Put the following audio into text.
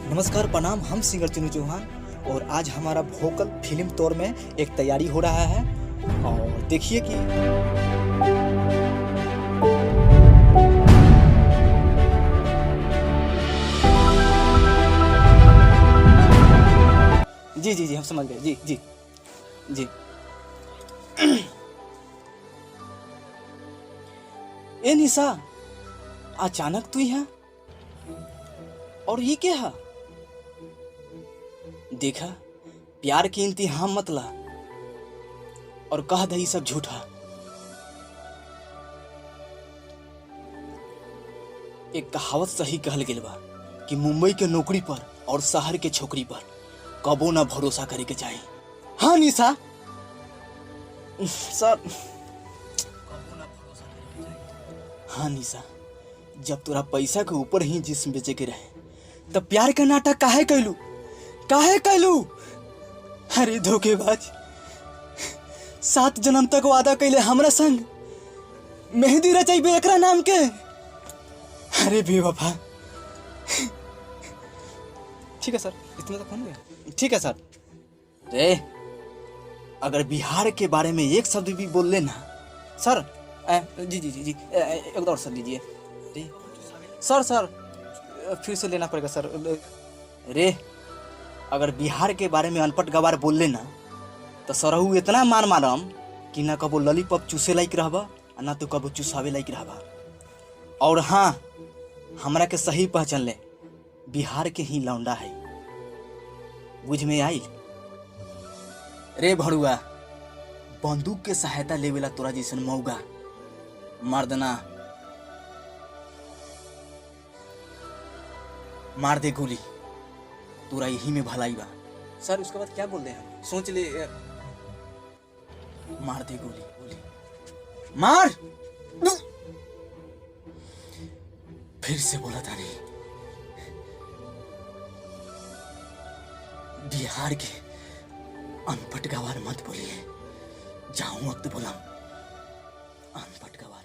नमस्कार प्रणाम, हम सिंगर चुनू चौहान और आज हमारा वोकल फिल्म तौर में एक तैयारी हो रहा है और देखिए कि जी जी जी हम समझ गए। जी जी जी। ए निशा, अचानक तू यहाँ और ये क्या है? देखा, प्यार की इंतहाम मत ला और कह दही सब झूठा। एक कहावत सही कहल गेल बा कि मुंबई के नौकरी पर और शहर के छोकरी पर कबो ना भरोसा करे के चाहिए। हाँ निशा सर, कबो ना भरोसा करे के चाहिए। हाँ निशा, जब तोरा पैसा के ऊपर ही जिस्म बेचे के रहे तब प्यार का नाटक काहे कैलू? काहे कैलू? अरे धोखेबाज, 7 जन्म तक वादा कैले हमरा संग मेहंदी रचाइबे एकरा नाम के। अरे बेवफा। ठीक है सर, इतना तक हो गया। ठीक है सर। रे, अगर बिहार के बारे में एक शब्द भी बोल लेना सर। जी जी जी जी, एक और सर लीजिए। सर सर फिर से लेना पड़ेगा सर। रे, अगर बिहार के बारे में अनपढ़ गवार बोल लेना तो सरहू इतना मार मारम कि ना कबो लॉलीपॉप चूसे लायक रहबा ना तो कबो चूसावे लायक रहबा। और हाँ, हमरा के सही पहचान ले, बिहार के ही लौंडा है। बुझ में आई? रे भड़ुआ, बंदूक के सहायता लेवेला तोरा जैसन मौगा मर्दना मार दे गोली, तोरा यही में भलाई बा। सर उसके बाद क्या बोल रहे हैं? सोच ले। मार दे गोली, गोली मार। फिर से बोला था नहीं, बिहार के अनपढ़ गवार मत बोलिए। जाऊं वक्त बोला अनपढ़ गवार।